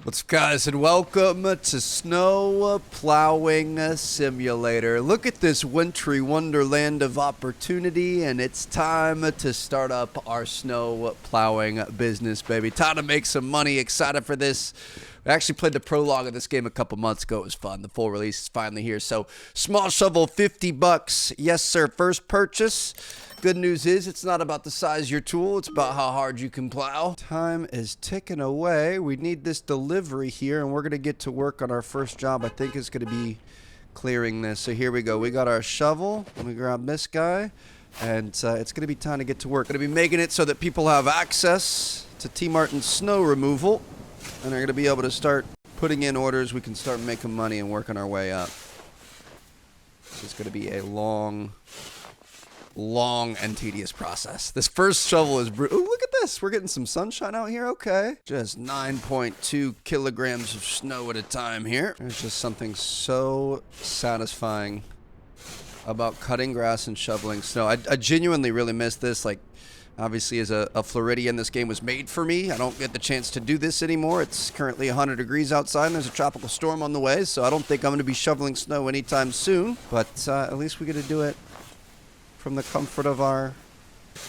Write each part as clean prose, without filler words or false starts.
What's up, guys, and welcome to Snow Plowing Simulator. Look at this wintry wonderland of opportunity, and it's time to start up our snow plowing business, baby. Time to make some money. Excited for this. We actually played the prologue of this game a couple months ago. It was fun. The full release is finally here. So, small shovel, 50 bucks. Yes, sir. First purchase. Good news is it's not about the size of your tool. It's about how hard you can plow. Time is ticking away. We need this delivery here, and we're going to get to work on our first job. I think it's going to be clearing this. So here we go. We got our shovel. Let me grab this guy. And it's going to be time to get to work. Going to be making it so that people have access to T. Martin's snow removal. And they're going to be able to start putting in orders. We can start making money and working our way up. This is going to be a long and tedious process. This first shovel is brutal. Ooh, look at this. We're getting some sunshine out here. Okay. Just 9.2 kilograms of snow at a time here. There's just something so satisfying about cutting grass and shoveling snow. I genuinely really miss this. Like, obviously, as a Floridian, this game was made for me. I don't get the chance to do this anymore. It's currently 100 degrees outside, and there's a tropical storm on the way, so I don't think I'm going to be shoveling snow anytime soon. But at least we get to do it from the comfort of our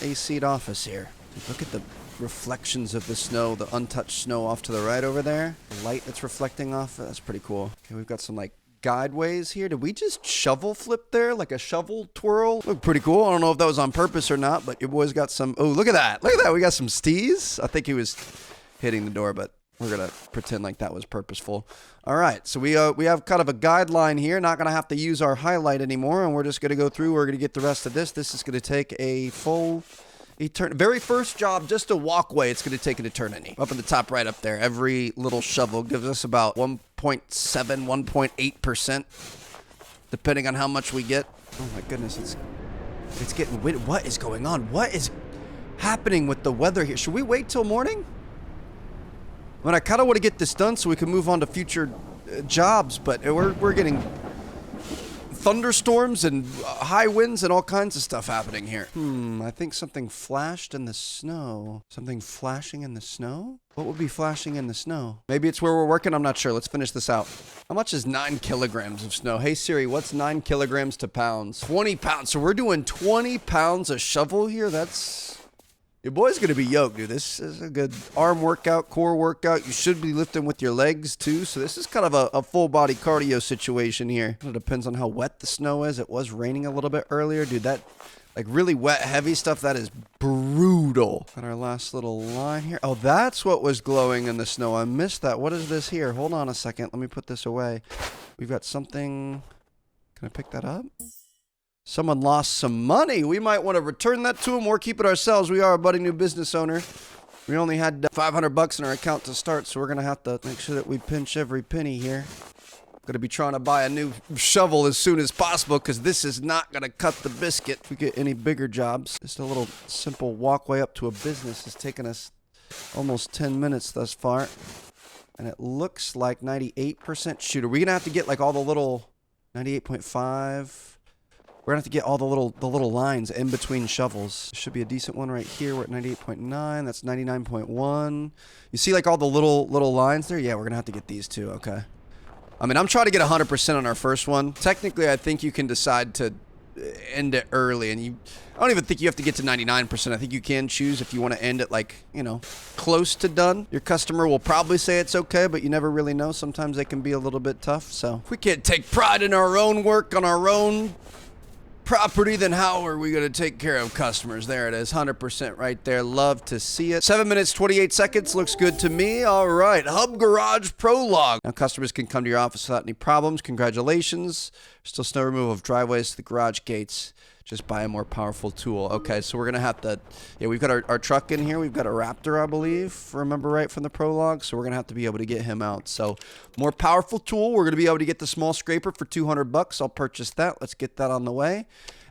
AC'd office here. Look at the reflections of the snow, the untouched snow off to the right over there. The light that's reflecting off it, that's pretty cool. Okay, we've got some like guideways here. Did we just shovel flip there? Like a shovel twirl? Look pretty cool. I don't know if that was on purpose or not, but your boy's got some... Oh, look at that. Look at that. We got some stees. I think he was hitting the door, but we're going to pretend like that was purposeful. All right, so we have kind of a guideline here. Not going to have to use our highlight anymore, and we're just going to go through. We're going to get the rest of this. This is going to take a full very first job, just a walkway. It's going to take an eternity. Up in the top right up there, every little shovel gives us about 1.7, 1.8%, depending on how much we get. Oh my goodness, it's getting wind. What is going on? What is happening with the weather here? Should we wait till morning? I mean, I kind of want to get this done so we can move on to future jobs, but we're getting thunderstorms and high winds and all kinds of stuff happening here. I think something flashed in the snow. Something flashing in the snow? What would be flashing in the snow? Maybe it's where we're working. I'm not sure. Let's finish this out. How much is 9 kilograms of snow? Hey, Siri, what's 9 kilograms to pounds? 20 pounds. So we're doing 20 pounds a shovel here? That's... Your boy's going to be yoked, dude. This is a good arm workout, core workout. You should be lifting with your legs, too. So this is kind of a full-body cardio situation here. It depends on how wet the snow is. It was raining a little bit earlier. Dude, that, like, really wet, heavy stuff, that is brutal. Got our last little line here. Oh, that's what was glowing in the snow. I missed that. What is this here? Hold on a second. Let me put this away. We've got something. Can I pick that up? Someone lost some money. We might want to return that to them or keep it ourselves. We are a budding new business owner. We only had 500 bucks in our account to start, so we're going to have to make sure that we pinch every penny here. Going to be trying to buy a new shovel as soon as possible because this is not going to cut the biscuit if we get any bigger jobs. Just a little simple walkway up to a business has taken us almost 10 minutes thus far. And it looks like 98%. Shoot, are we going to have to get like all the little 98.5? We're going to have to get all the little lines in between shovels. There should be a decent one right here. We're at 98.9. That's 99.1. You see like all the little lines there? Yeah, we're going to have to get these too. Okay. I mean, I'm trying to get 100% on our first one. Technically, I think you can decide to end it early. And I don't even think you have to get to 99%. I think you can choose if you want to end it like, you know, close to done. Your customer will probably say it's okay, but you never really know. Sometimes they can be a little bit tough. So if we can't take pride in our own work on our own property, then how are we going to take care of customers? There it is, 100% right there. Love to see it. 7 minutes, 28 seconds. Looks good to me. All right, Hub Garage Prologue. Now customers can come to your office without any problems. Congratulations. Still snow removal of driveways to the garage gates. Just buy a more powerful tool. Okay, so we're going to have to... Yeah, we've got our truck in here. We've got a Raptor, I believe, if I remember right from the prologue. So we're going to have to be able to get him out. So more powerful tool. We're going to be able to get the small scraper for 200 bucks. I'll purchase that. Let's get that on the way.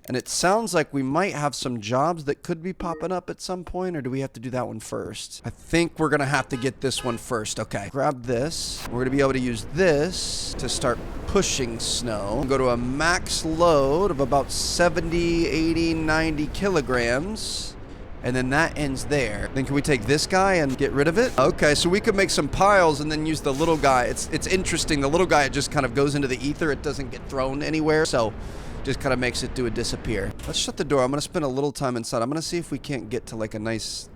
And it sounds like we might have some jobs that could be popping up at some point, or do we have to do that one first? I think we're going to have to get this one first. Okay, grab this. We're going to be able to use this to start pushing snow. Go to a max load of about 70, 80, 90 kilograms. And then that ends there. Then can we take this guy and get rid of it? Okay, so we could make some piles and then use the little guy. It's interesting. The little guy, it just kind of goes into the ether. It doesn't get thrown anywhere. So just kind of makes it do a disappear. Let's shut the door. I'm going to spend a little time inside. I'm going to see if we can't get to like a nice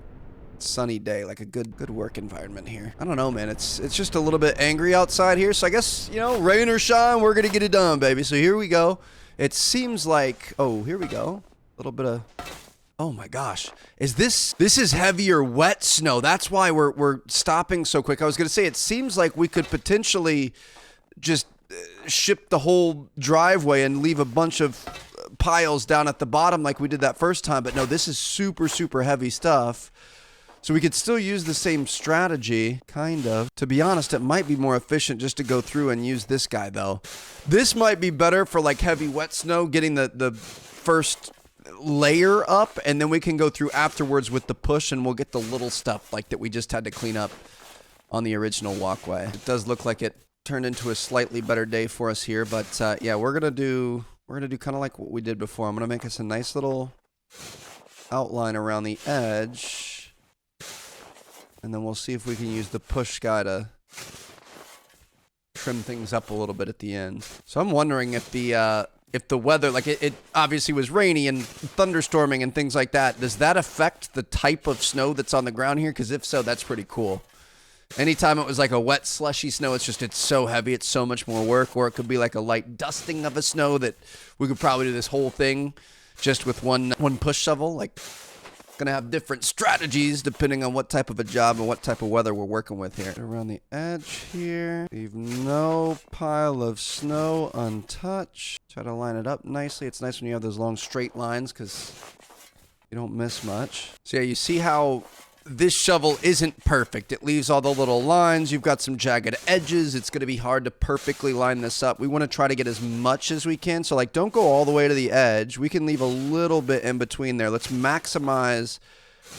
sunny day, like a good work environment here. I don't know, man. It's just a little bit angry outside here. So I guess, you know, rain or shine, we're going to get it done, baby. So here we go. It seems like, oh, here we go. A little bit of... Oh my gosh. This is heavier wet snow. That's why we're stopping so quick. I was going to say, it seems like we could potentially just ship the whole driveway and leave a bunch of piles down at the bottom like we did that first time. But no, this is super, super heavy stuff. So we could still use the same strategy, kind of. To be honest, it might be more efficient just to go through and use this guy, though. This might be better for like heavy wet snow, getting the first layer up, and then we can go through afterwards with the push, and we'll get the little stuff like that we just had to clean up on the original walkway. It does look like it turned into a slightly better day for us here, but yeah, we're gonna do kind of like what we did before. I'm gonna make us a nice little outline around the edge, and then we'll see if we can use the push guy to trim things up a little bit at the end. So I'm wondering if the weather, like it obviously was rainy and thunderstorming and things like that, does that affect the type of snow that's on the ground here? Because if so, that's pretty cool. Anytime it was like a wet, slushy snow, it's so heavy, it's so much more work. Or it could be like a light dusting of a snow that we could probably do this whole thing just with one push shovel. Like, gonna have different strategies depending on what type of a job and what type of weather we're working with here. Around the edge here, leave no pile of snow untouched. Try to line it up nicely. It's nice when you have those long straight lines because you don't miss much. So yeah, you see how this shovel isn't perfect. It leaves all the little lines. You've got some jagged edges. It's going to be hard to perfectly line this up. We want to try to get as much as we can. So like, don't go all the way to the edge. We can leave a little bit in between there. Let's maximize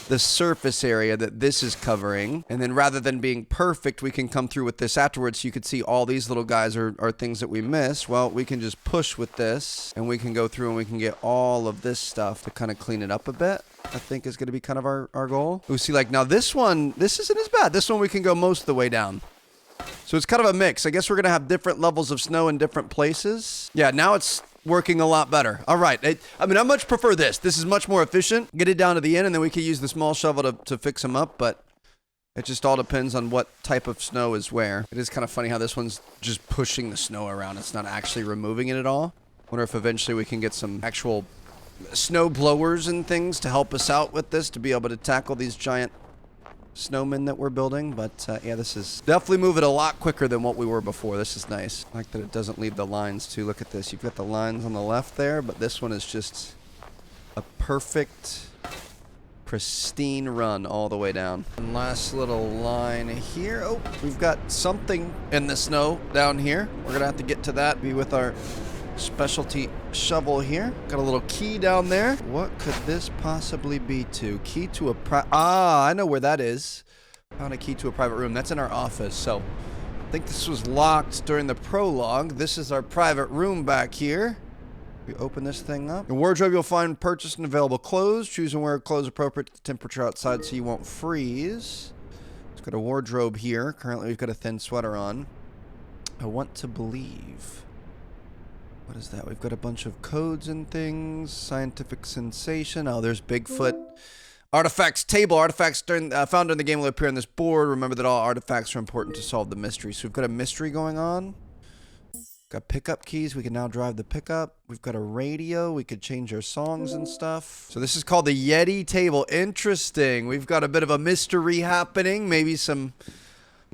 the surface area that this is covering. And then rather than being perfect, we can come through with this afterwards. So you could see all these little guys are things that we missed. Well, we can just push with this and we can go through and we can get all of this stuff to kind of clean it up a bit. I think is going to be kind of our goal. We see like now this isn't as bad. This one we can go most of the way down. So it's kind of a mix. I guess we're going to have different levels of snow in different places. Yeah, now it's working a lot better. All right. I mean, I much prefer this. This is much more efficient. Get it down to the end and then we can use the small shovel to fix them up. But it just all depends on what type of snow is where. It is kind of funny how this one's just pushing the snow around. It's not actually removing it at all. Wonder if eventually we can get some actual snow blowers and things to help us out with this, to be able to tackle these giant snowmen that we're building. But yeah, this is definitely moving a lot quicker than what we were before. This is nice. I like that it doesn't leave the lines too. Look at this. You've got the lines on the left there, but this one is just a perfect, pristine run all the way down. And last little line here. Oh, we've got something in the snow down here. We're gonna have to get to that. Be with our specialty shovel here. Got a little key down there. What could this possibly be to? Key to a I know where that is. Found a key to a private room. That's in our office. So I think this was locked during the prologue. This is our private room back here. We open this thing up. In wardrobe, you'll find purchased and available clothes. Choose and wear clothes appropriate to the temperature outside so you won't freeze. It's got a wardrobe here. Currently, we've got a thin sweater on. I want to believe. What is that? We've got a bunch of codes and things. Scientific sensation. Oh, there's Bigfoot. Artifacts table. Artifacts found during the game will appear on this board. Remember that all artifacts are important to solve the mystery. So we've got a mystery going on. Got pickup keys. We can now drive the pickup. We've got a radio. We could change our songs and stuff. So this is called the Yeti table. Interesting. We've got a bit of a mystery happening. Maybe some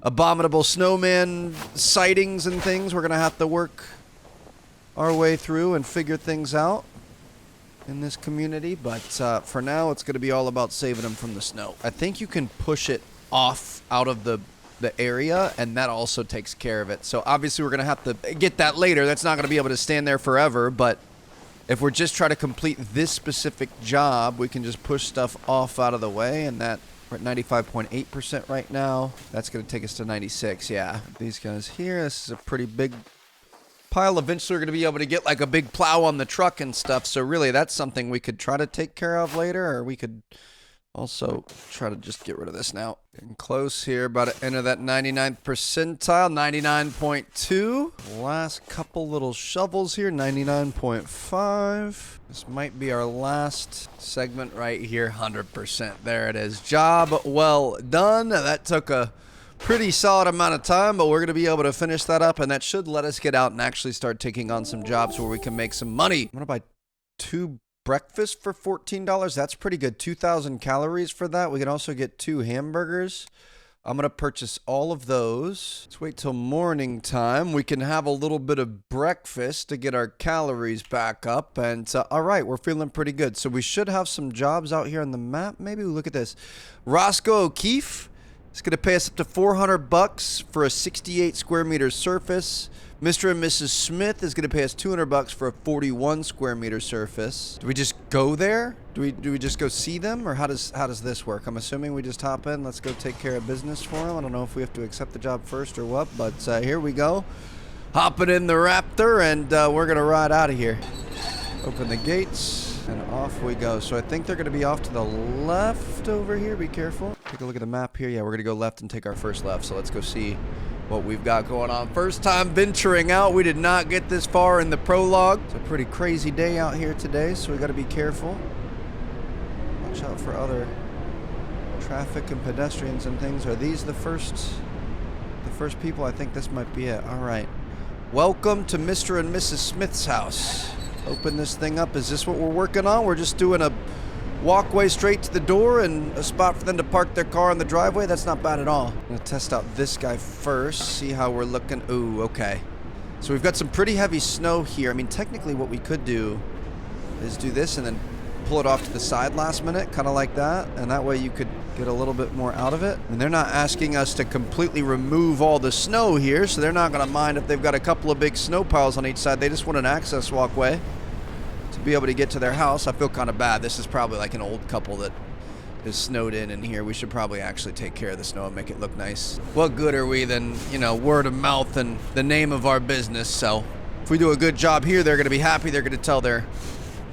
abominable snowman sightings and things. We're going to have to work our way through and figure things out in this community, but for now it's going to be all about saving them from the snow. I think you can push it off out of the area, and that also takes care of it. So obviously we're going to have to get that later. That's not going to be able to stand there forever, but if we're just trying to complete this specific job, we can just push stuff off out of the way, and that we're at 95.8% right now. That's going to take us to 96. Yeah, these guys here, this is a pretty big pile. Eventually we're going to be able to get like a big plow on the truck and stuff, so really that's something we could try to take care of later, or we could Also, try to just get rid of this now. Getting close here, about to enter that 99th percentile, 99.2. Last couple little shovels here, 99.5. This might be our last segment right here, 100%. There it is. Job well done. That took a pretty solid amount of time, but we're going to be able to finish that up, and that should let us get out and actually start taking on some jobs where we can make some money. I'm going to buy 2 breakfast for $14. That's pretty good. 2,000 calories for that. We can also get 2 hamburgers. I'm going to purchase all of those. Let's wait till morning time. We can have a little bit of breakfast to get our calories back up. And all right, we're feeling pretty good. So we should have some jobs out here on the map. Maybe we look at this. Roscoe O'Keefe is going to pay us up to $400 for a 68 square meter surface. Mr. and Mrs. Smith is going to pay us $200 for a 41 square meter surface. Do we just go there? Do we just go see them, or how does this work? I'm assuming we just hop in. Let's go take care of business for them. I don't know if we have to accept the job first or what, but here we go. Hopping in the Raptor, and we're going to ride out of here. Open the gates, and off we go. So I think they're going to be off to the left over here. Be careful. Take a look at the map here. Yeah, we're going to go left and take our first left. So let's go see what we've got going on. First time venturing out. We did not get this far in the prologue. It's a pretty crazy day out here today, so we got to be careful. Watch out for other traffic and pedestrians and things. Are these the first people? I think this might be it. All right. Welcome to Mr. and Mrs. Smith's house. Open this thing up. Is this what we're working on? We're just doing a walkway straight to the door and a spot for them to park their car in the driveway. That's not bad at all. I'm gonna test out this guy first, see how we're looking. Ooh, okay. So we've got some pretty heavy snow here. I mean, technically what we could do is do this and then pull it off to the side last minute, kind of like that. And that way you could get a little bit more out of it. And they're not asking us to completely remove all the snow here, so they're not gonna mind if they've got a couple of big snow piles on each side. They just want an access walkway to be able to get to their house. I feel kind of bad. This is probably like an old couple that is snowed in here. We should probably actually take care of the snow and make it look nice. What good are we than, you know, word of mouth and the name of our business? So if we do a good job here, they're going to be happy. They're going to tell their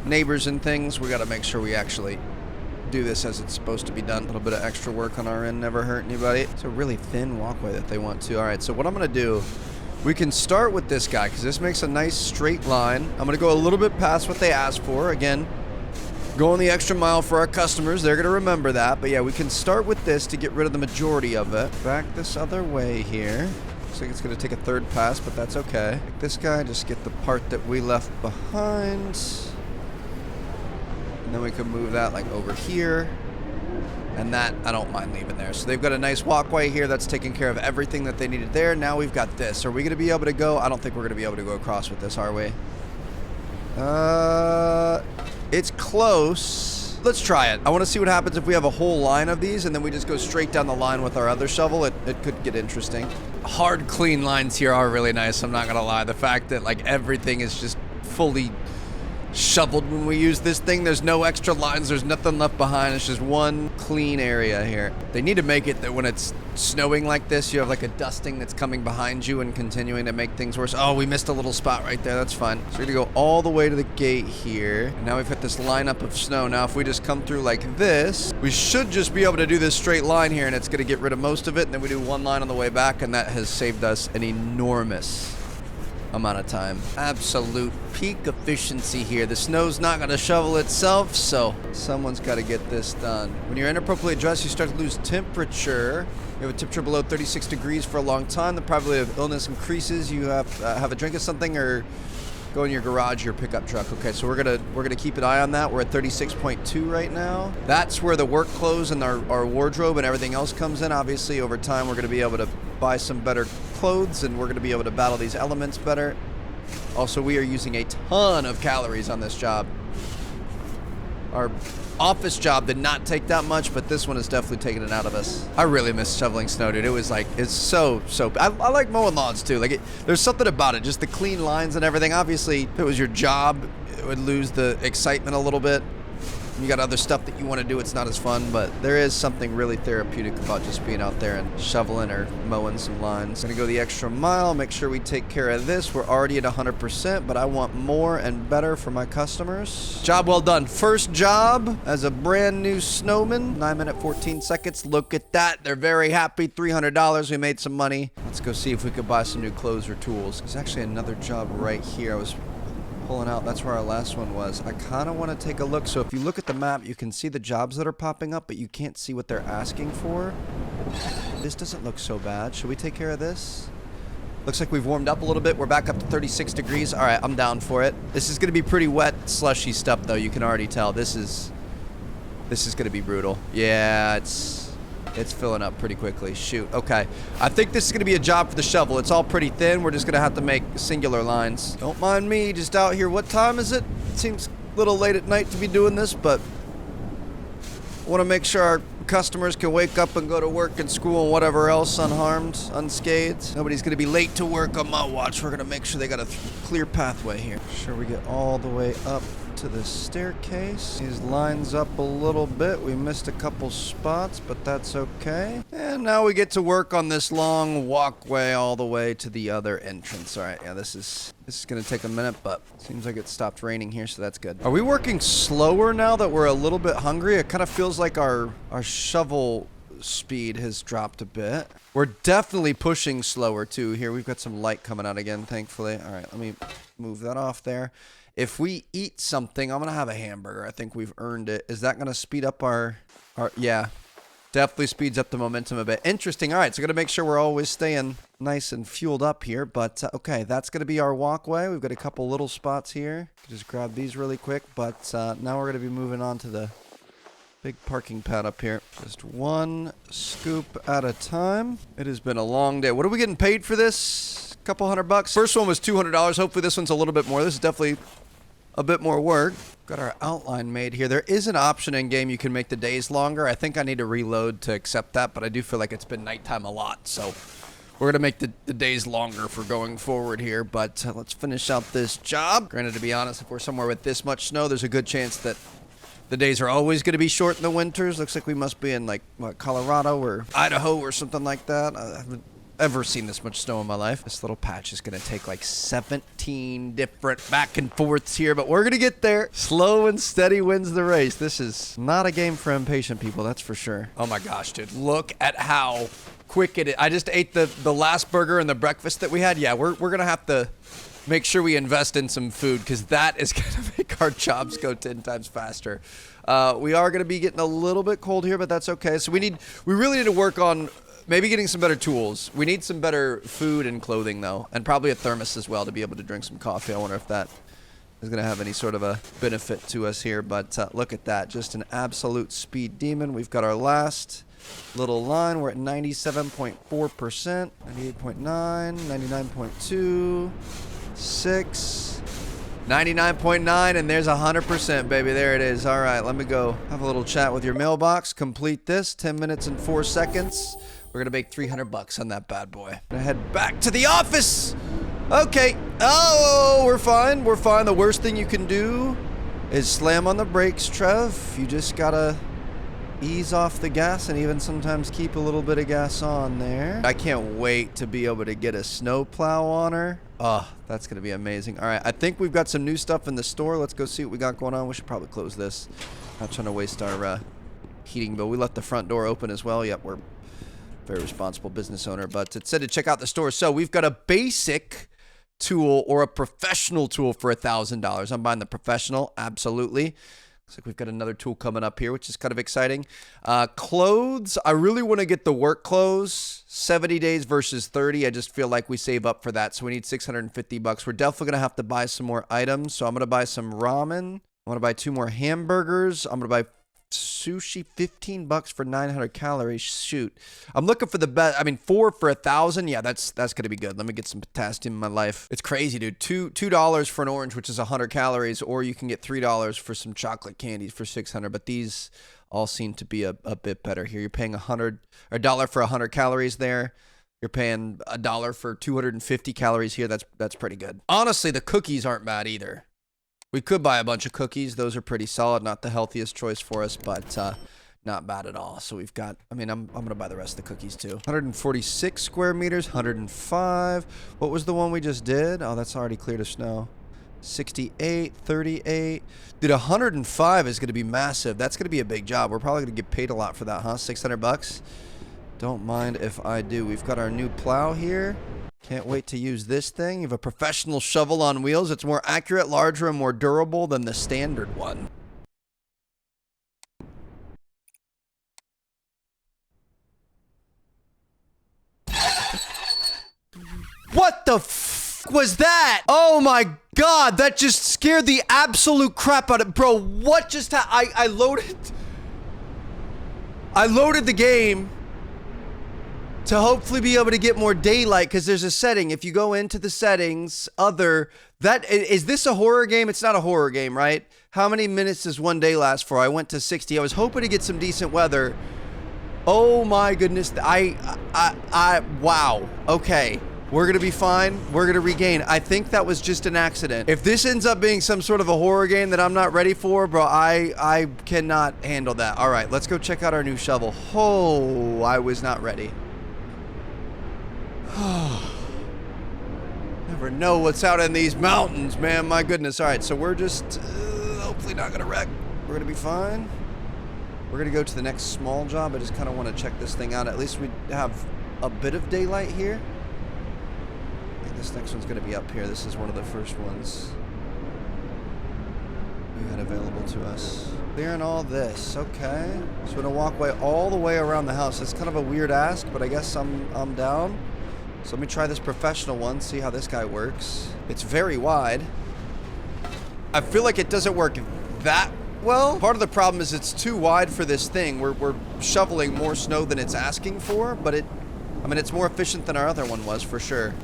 neighbors and things. We got to make sure we actually do this as it's supposed to be done. A little bit of extra work on our end never hurt anybody. It's a really thin walkway that they want to. All right, so what I'm going to do, we can start with this guy because this makes a nice straight line. I'm going to go a little bit past what they asked for. Again, going the extra mile for our customers. They're going to remember that. But yeah, we can start with this to get rid of the majority of it. Back this other way here. Looks like it's going to take a third pass, but that's okay. Like this guy, just get the part that we left behind. And then we can move that like over here. And that, I don't mind leaving there. So they've got a nice walkway here that's taking care of everything that they needed there. Now we've got this. Are we going to be able to go? I don't think we're going to be able to go across with this, are we? It's close. Let's try it. I want to see what happens if we have a whole line of these and then we just go straight down the line with our other shovel. It could get interesting. Hard, clean lines here are really nice. I'm not going to lie. The fact that like everything is just fully shoveled when we use this thing. There's no extra lines. There's nothing left behind. It's just one clean area here. They need to make it that when it's snowing like this, you have like a dusting that's coming behind you and continuing to make things worse. Oh, we missed a little spot right there. That's fine. So we're gonna go all the way to the gate here. And now we've hit this lineup of snow. Now if we just come through like this, we should just be able to do this straight line here, and it's gonna get rid of most of it. And then we do one line on the way back, and that has saved us an enormous amount of time. Absolute peak efficiency here. The snow's not going to shovel itself, so someone's got to get this done. When you're inappropriately dressed, you start to lose temperature. You have a temperature below 36 degrees for a long time. The probability of illness increases. You have a drink of something or go in your garage, your pickup truck. Okay, so we're gonna keep an eye on that. We're at 36.2 right now. That's where the work clothes and our wardrobe and everything else comes in. Obviously, over time, we're gonna be able to buy some better clothes and we're gonna be able to battle these elements better. Also, we are using a ton of calories on this job. Our office job did not take that much, but this one is definitely taking it out of us. I really miss shoveling snow, dude. It was like, it's so I like mowing lawns too. Like, there's something about it, just the clean lines and everything. Obviously, if it was your job, it would lose the excitement a little bit. You got other stuff that you want to do, it's not as fun, but there is something really therapeutic about just being out there and shoveling or mowing some lines. Gonna go the extra mile, make sure we take care of this. We're already at 100%, but I want more and better for my customers. Job well done. First job as a brand new snowman. 9 minutes, 14 seconds. Look at that. They're very happy. $300. We made some money. Let's go see if we could buy some new clothes or tools. There's actually another job right here. I was pulling out. That's where our last one was. I kind of want to take a look. So if you look at the map, you can see the jobs that are popping up, but you can't see what they're asking for. This doesn't look so bad. Should we take care of this? Looks like we've warmed up a little bit. We're back up to 36 degrees. All right, I'm down for it. This is going to be pretty wet, slushy stuff, though. You can already tell. This is going to be brutal. Yeah, it's filling up pretty quickly. Shoot. Okay. I think this is going to be a job for the shovel. It's all pretty thin. We're just going to have to make singular lines. Don't mind me. Just out here. What time is it? It seems a little late at night to be doing this, but I want to make sure our customers can wake up and go to work and school and whatever else unharmed, unscathed. Nobody's going to be late to work on my watch. We're going to make sure they got a clear pathway here. Sure we get all the way up to the staircase. These lines up a little bit. We missed a couple spots, but that's okay. And now we get to work on this long walkway all the way to the other entrance. All right, yeah, this is gonna take a minute, but seems like it stopped raining here, so that's good. Are we working slower now that we're a little bit hungry? It kind of feels like our shovel speed has dropped a bit. We're definitely pushing slower too. Here, we've got some light coming out again, thankfully. All right, let me move that off there. If we eat something, I'm going to have a hamburger. I think we've earned it. Is that going to speed up our... Yeah, definitely speeds up the momentum a bit. Interesting. All right, so got to make sure we're always staying nice and fueled up here. But, okay, that's going to be our walkway. We've got a couple little spots here. Just grab these really quick. But now we're going to be moving on to the big parking pad up here. Just one scoop at a time. It has been a long day. What are we getting paid for this? A couple $100. First one was $200. Hopefully this one's a little bit more. This is definitely a bit more work. Got our outline made here. There is an option in game you can make the days longer. I think I need to reload to accept that, but I do feel like it's been nighttime a lot, so we're gonna make the days longer for going forward here. But let's finish out this job. Granted, to be honest, if we're somewhere with this much snow, there's a good chance that the days are always going to be short in the winters. Looks like we must be in, like, what, Colorado or Idaho or something like that. I haven't ever seen this much snow in my life. This little patch is going to take like 17 different back and forths here, but we're going to get there. Slow and steady wins the race. This is not a game for impatient people, that's for sure. Oh my gosh, dude. Look at how quick it is. I just ate the last burger and the breakfast that we had. Yeah, we're going to have to make sure we invest in some food, because that is going to make our jobs go 10 times faster. We are going to be getting a little bit cold here, but that's okay. So we really need to work on maybe getting some better tools. We need some better food and clothing, though, and probably a thermos as well to be able to drink some coffee. I wonder if that is going to have any sort of a benefit to us here. But look at that. Just an absolute speed demon. We've got our last little line. We're at 97.4%, 98.9, 99.2, 6, 99.9, and there's 100%, baby. There it is. All right, let me go have a little chat with your mailbox. Complete this. 10 minutes and 4 seconds. We're gonna make $300 on that bad boy. Gonna head back to the office. Okay. Oh, we're fine. We're fine. The worst thing you can do is slam on the brakes, Trev. You just gotta ease off the gas and even sometimes keep a little bit of gas on there. I can't wait to be able to get a snow plow on her. Oh, that's gonna be amazing. All right, I think we've got some new stuff in the store. Let's go see what we got going on. We should probably close this. Not trying to waste our heating bill. We left the front door open as well. Yep, we're very responsible business owner, but it said to check out the store. So we've got a basic tool or a professional tool for $1,000. I'm buying the professional, absolutely. Looks like we've got another tool coming up here, which is kind of exciting. Clothes, I really want to get the work clothes. 70 days versus 30. I just feel like we save up for that, so we need $650. We're definitely going to have to buy some more items, so I'm going to buy some ramen. I want to buy 2 more hamburgers. I'm going to buy sushi, $15 for 900 calories. Shoot, I'm looking for the best. I mean, 4 for 1,000. Yeah, that's gonna be good. Let me get some potassium in my life. It's crazy, dude. $2 for an orange, which is 100 calories, or you can get $3 for some chocolate candies for 600. But these all seem to be a bit better here. You're paying $1 for 100 calories there. You're paying $1 for 250 calories here. That's pretty good. Honestly, the cookies aren't bad either. We could buy a bunch of cookies. Those are pretty solid. Not the healthiest choice for us, but not bad at all. So we've got, I mean, I'm going to buy the rest of the cookies too. 146 square meters, 105. What was the one we just did? Oh, that's already cleared of snow. 68, 38. Dude, 105 is going to be massive. That's going to be a big job. We're probably going to get paid a lot for that, huh? 600 bucks. Don't mind if I do. We've got our new plow here. Can't wait to use this thing. You have a professional shovel on wheels. It's more accurate, larger, and more durable than the standard one. What the f was that? Oh my god, that just scared the absolute crap out of bro. What just I loaded the game to hopefully be able to get more daylight, because there's a setting. If you go into the settings, is this a horror game? It's not a horror game, right? How many minutes does one day last for? I went to 60. I was hoping to get some decent weather. Oh my goodness. Wow. Okay. We're going to be fine. We're going to regain. I think that was just an accident. If this ends up being some sort of a horror game that I'm not ready for, bro, I cannot handle that. All right, let's go check out our new shovel. Oh, I was not ready. Never know what's out in these mountains, man. My goodness. All right, so we're just hopefully not going to wreck. We're going to be fine. We're going to go to the next small job. I just kind of want to check this thing out. At least we have a bit of daylight here. I think this next one's going to be up here. This is one of the first ones we had available to us. Clearing all this. Okay. So we're going to walk all the way around the house. It's kind of a weird ask, but I guess I'm down. So let me try this professional one, see how this guy works. It's very wide. I feel like it doesn't work that well. Part of the problem is it's too wide for this thing. We're shoveling more snow than it's asking for, but I mean, it's more efficient than our other one was for sure.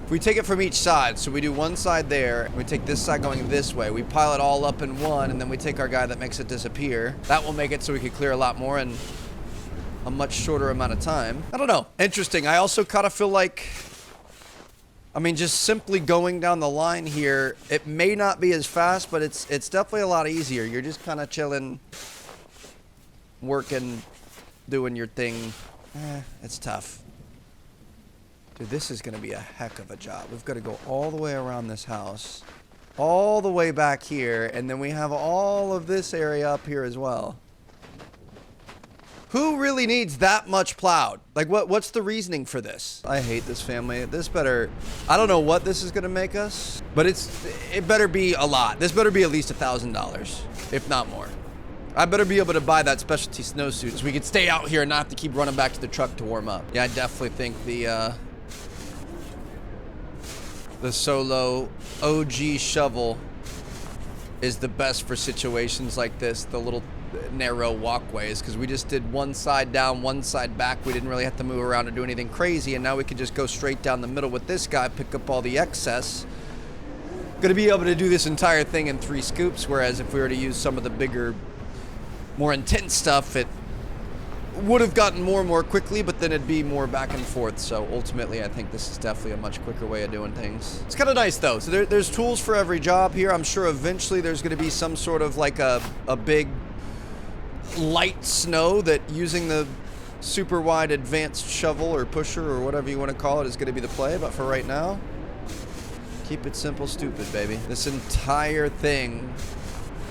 If we take it from each side, so we do one side there, we take this side going this way, we pile it all up in one, and then we take our guy that makes it disappear. That will make it so we can clear a lot more in a much shorter amount of time. I don't know. Interesting. I also kind of feel like, I mean, just simply going down the line here, it may not be as fast, but it's definitely a lot easier. You're just kind of chilling, working, doing your thing. It's tough. Dude, this is going to be a heck of a job. We've got to go all the way around this house, all the way back here, and then we have all of this area up here as well. Who really needs that much plowed? Like, what's the reasoning for this? I hate this family. This better, I don't know what this is going to make us, but it better be a lot. This better be at least $1,000, if not more. I better be able to buy that specialty snowsuit so we can stay out here and not have to keep running back to the truck to warm up. Yeah, I definitely think the solo OG shovel is the best for situations like this, the little narrow walkways, because we just did one side down, one side back. We didn't really have to move around or do anything crazy, and now we can just go straight down the middle with this guy, pick up all the excess. Gonna be able to do this entire thing in 3 scoops, whereas if we were to use some of the bigger, more intense stuff, it would have gotten more quickly, but then it'd be more back and forth. So ultimately, I think this is definitely a much quicker way of doing things. It's kind of nice though. So there's tools for every job here. I'm sure eventually there's going to be some sort of like a big light snow that using the super wide advanced shovel or pusher or whatever you want to call it is going to be the play. But for right now, keep it simple, stupid, baby. This entire thing,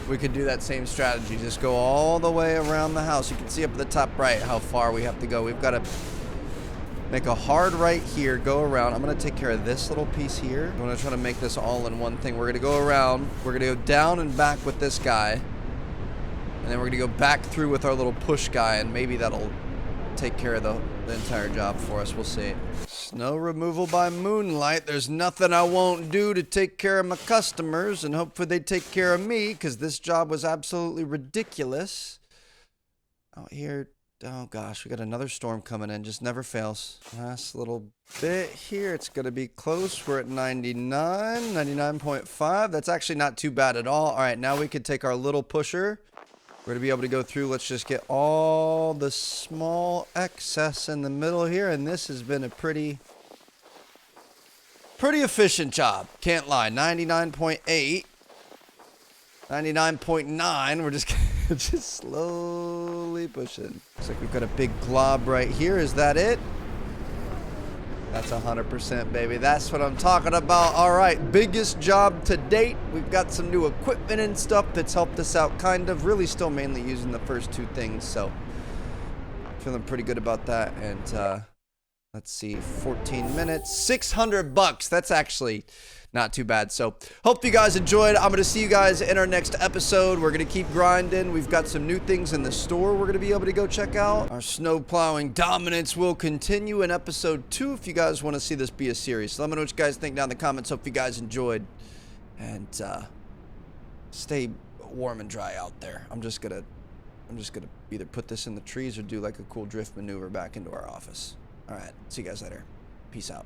we could do that same strategy. Just go all the way around the house. You can see up at the top right how far we have to go. We've got to make a hard right here, go around. I'm going to take care of this little piece here. I'm going to try to make this all in one thing. We're going to go around. We're going to go down and back with this guy. And then we're going to go back through with our little push guy, and maybe that'll take care of the entire job for us. We'll see. Snow removal by moonlight. There's nothing I won't do to take care of my customers, and hopefully they take care of me, because this job was absolutely ridiculous. Out here, oh gosh, we got another storm coming in. Just never fails. Last little bit here. It's going to be close. We're at 99, 99.5. That's actually not too bad at all. All right, now we could take our little pusher. We're going to be able to go through. Let's just get all the small excess in the middle here. And this has been a pretty efficient job. Can't lie. 99.8. 99.9. We're just just slowly pushing. Looks like we've got a big glob right here. Is that it? That's 100%, baby. That's what I'm talking about. All right, biggest job to date. We've got some new equipment and stuff that's helped us out, kind of. Really still mainly using the first two things, so feeling pretty good about that. And let's see, 14 minutes, 600 bucks. That's actually not too bad. So hope you guys enjoyed. I'm going to see you guys in our next episode. We're going to keep grinding. We've got some new things in the store we're going to be able to go check out. Our snow plowing dominance will continue in episode 2 if you guys want to see this be a series. So let me know what you guys think down in the comments. Hope you guys enjoyed. And stay warm and dry out there. I'm just gonna either put this in the trees or do like a cool drift maneuver back into our office. All right, see you guys later. Peace out.